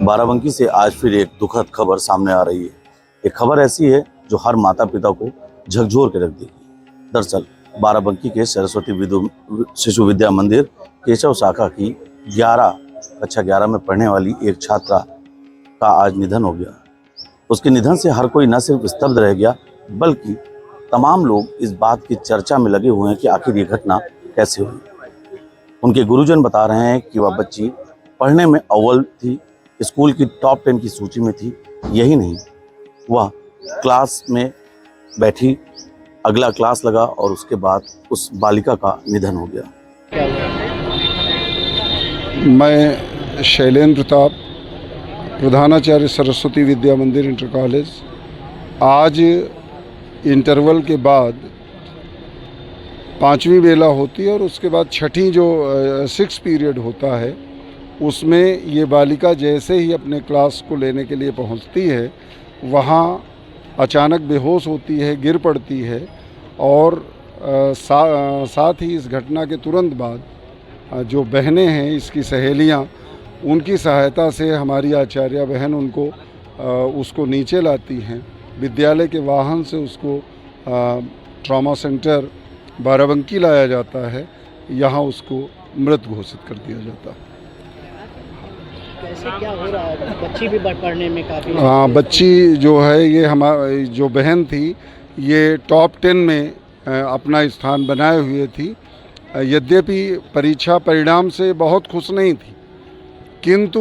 बाराबंकी से आज फिर एक दुखद खबर सामने आ रही है। एक खबर ऐसी है जो हर माता पिता को झकझोर के रख देगी। दरअसल बाराबंकी के सरस्वती शिशु विद्या मंदिर केशव शाखा की कक्षा 11 में पढ़ने वाली एक छात्रा का आज निधन हो गया। उसके निधन से हर कोई न सिर्फ स्तब्ध रह गया, बल्कि तमाम लोग इस बात की चर्चा में लगे हुए हैं कि आखिर ये घटना कैसे हुई। उनके गुरुजन बता रहे हैं कि वह बच्ची पढ़ने में अव्वल थी, स्कूल की टॉप 10 की सूची में थी। यही नहीं, वह क्लास में बैठी, अगला क्लास लगा और उसके बाद उस बालिका का निधन हो गया। मैं शैलेंद्र प्रताप, प्रधानाचार्य सरस्वती विद्या मंदिर इंटर कॉलेज। आज इंटरवल के बाद 5वीं बेला होती है और उसके बाद छठी जो 6 पीरियड होता है, उसमें ये बालिका जैसे ही अपने क्लास को लेने के लिए पहुंचती है, वहाँ अचानक बेहोश होती है, गिर पड़ती है और साथ ही इस घटना के तुरंत बाद जो बहनें हैं, इसकी सहेलियाँ, उनकी सहायता से हमारी आचार्य बहन उसको नीचे लाती हैं। विद्यालय के वाहन से उसको ट्रॉमा सेंटर बाराबंकी लाया जाता है। यहाँ उसको मृत घोषित कर दिया जाता है। कैसे क्या हो रहा है? बच्ची भी पढ़ने में काफ़ी। हाँ, बच्ची जो है, ये हमारी जो बहन थी, ये टॉप 10 में अपना स्थान बनाए हुए थी। यद्यपि परीक्षा परिणाम से बहुत खुश नहीं थी, किंतु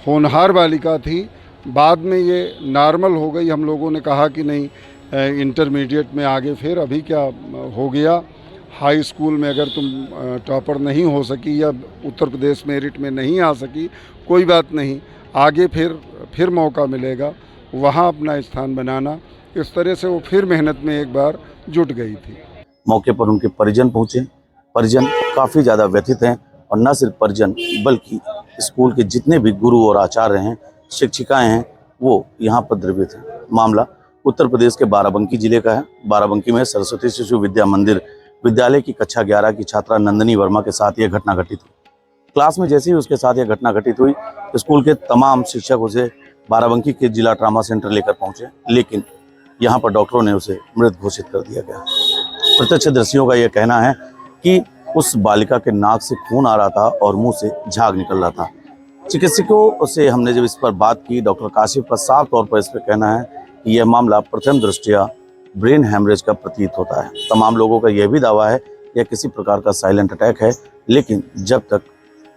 होनहार बालिका थी। बाद में ये नॉर्मल हो गई। हम लोगों ने कहा कि नहीं, इंटरमीडिएट में आगे फिर अभी क्या हो गया, हाई स्कूल में अगर तुम टॉपर नहीं हो सकी या उत्तर प्रदेश मेरिट में नहीं आ सकी, कोई बात नहीं, आगे फिर मौका मिलेगा, वहाँ अपना स्थान बनाना। इस तरह से वो फिर मेहनत में एक बार जुट गई थी। मौके पर उनके परिजन पहुंचे। परिजन काफ़ी ज़्यादा व्यथित हैं और न सिर्फ परिजन बल्कि स्कूल के जितने भी गुरु और आचार्य हैं, शिक्षिकाएं हैं, वो यहाँ पर द्रवित हैं। मामला उत्तर प्रदेश के बाराबंकी जिले का है। बाराबंकी में सरस्वती शिशु विद्या मंदिर विद्यालय की कक्षा 11 की छात्रा नंदिनी वर्मा के साथ यह घटना घटित हुई। क्लास में जैसे ही उसके साथ यह घटना घटित हुई, स्कूल के तमाम शिक्षक उसे बाराबंकी के जिला ट्रामा सेंटर लेकर पहुंचे, लेकिन यहाँ पर डॉक्टरों ने उसे मृत घोषित कर दिया गया। प्रत्यक्षदर्शियों का यह कहना है कि उस बालिका के नाक से खून आ रहा था और मुंह से झाग निकल रहा था। चिकित्सकों से हमने जब इस पर बात की, डॉक्टर काशिफ का साफ तौर पर इस पर कहना है कि यह मामला प्रथम दृष्टया ब्रेन हैमरेज का प्रतीत होता है। तमाम लोगों का यह भी दावा है कि यह किसी प्रकार का साइलेंट अटैक है, लेकिन जब तक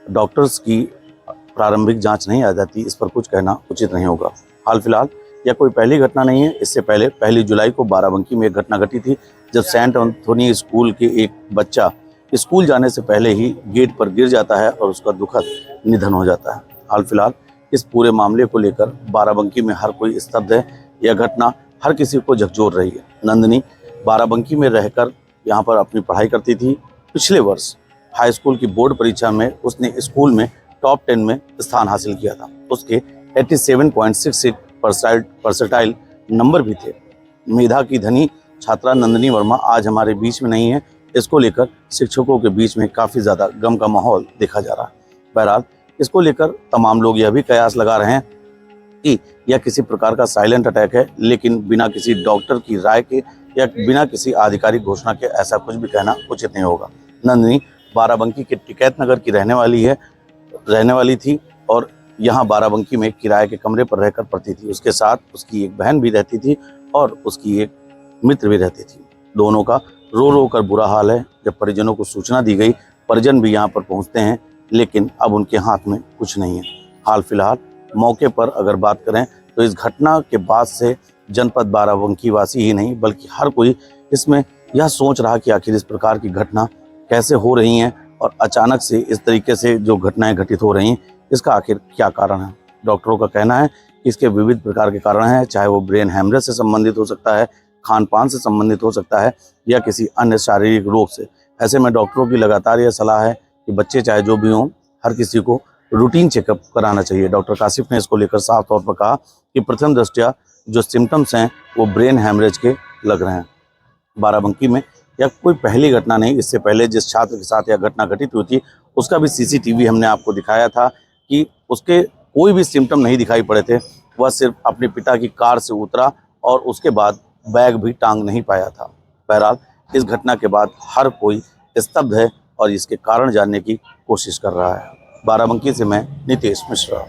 डॉक्टर्स की प्रारंभिक जांच नहीं आ जाती, इस पर कुछ कहना उचित नहीं होगा। हाल फिलहाल यह कोई पहली घटना नहीं है। इससे पहले 1 जुलाई को बाराबंकी में एक घटना घटी थी, जब सेंट एंथोनी स्कूल के एक बच्चा स्कूल जाने से पहले ही गेट पर गिर जाता है और उसका दुखद निधन हो जाता है। हाल फिलहाल इस पूरे मामले को लेकर बाराबंकी में हर कोई स्तब्ध है। यह घटना हर किसी को झकझोर रही है। नंदिनी बाराबंकी में रहकर यहाँ पर अपनी पढ़ाई करती थी। पिछले वर्ष हाई स्कूल की बोर्ड परीक्षा में उसने स्कूल में टॉप 10 में स्थान हासिल किया था। उसके 87.66 परसेंटाइल नंबर भी थे। मेधा की धनी छात्रा नंदिनी वर्मा आज हमारे बीच में नहीं है। इसको लेकर शिक्षकों के बीच में काफ़ी ज़्यादा गम का माहौल देखा जा रहा है। बहरहाल इसको लेकर तमाम लोग यह भी कयास लगा रहे हैं कि यह किसी प्रकार का साइलेंट अटैक है, लेकिन बिना किसी डॉक्टर की राय के या बिना किसी आधिकारिक घोषणा के ऐसा कुछ भी कहना उचित नहीं होगा। नंदिनी बाराबंकी के टिकैत नगर की रहने वाली थी और यहाँ बाराबंकी में किराए के कमरे पर रहकर पढ़ती थी। उसके साथ उसकी एक बहन भी रहती थी और उसकी एक मित्र भी रहती थी। दोनों का रो रो कर बुरा हाल है। जब परिजनों को सूचना दी गई, परिजन भी यहाँ पर पहुँचते हैं, लेकिन अब उनके हाथ में कुछ नहीं है। हाल फिलहाल मौके पर अगर बात करें तो इस घटना के बाद से जनपद बाराबंकी वासी ही नहीं बल्कि हर कोई इसमें यह सोच रहा कि आखिर इस प्रकार की घटना कैसे हो रही हैं और अचानक से इस तरीके से जो घटनाएं घटित हो रही हैं, इसका आखिर क्या कारण है। डॉक्टरों का कहना है कि इसके विविध प्रकार के कारण हैं, चाहे वो ब्रेन हैमरेज से संबंधित हो सकता है, खान पान से संबंधित हो सकता है या किसी अन्य शारीरिक रोग से। ऐसे में डॉक्टरों की लगातार यह सलाह है कि बच्चे चाहे जो भी हों, हर किसी को रूटीन चेकअप कराना चाहिए। डॉक्टर काशिफ ने इसको लेकर साफ तौर पर कहा कि प्रथम दृष्टया जो सिम्टम्स हैं वो ब्रेन हैमरेज के लग रहे हैं। बाराबंकी में यह कोई पहली घटना नहीं, इससे पहले जिस छात्र के साथ यह घटना घटित हुई थी उसका भी सीसीटीवी हमने आपको दिखाया था कि उसके कोई भी सिम्टम नहीं दिखाई पड़े थे। वह सिर्फ अपने पिता की कार से उतरा और उसके बाद बैग भी टांग नहीं पाया था। बहरहाल इस घटना के बाद हर कोई स्तब्ध है और इसके कारण जानने की कोशिश कर रहा है। बाराबंकी से मैं नितेश मिश्रा।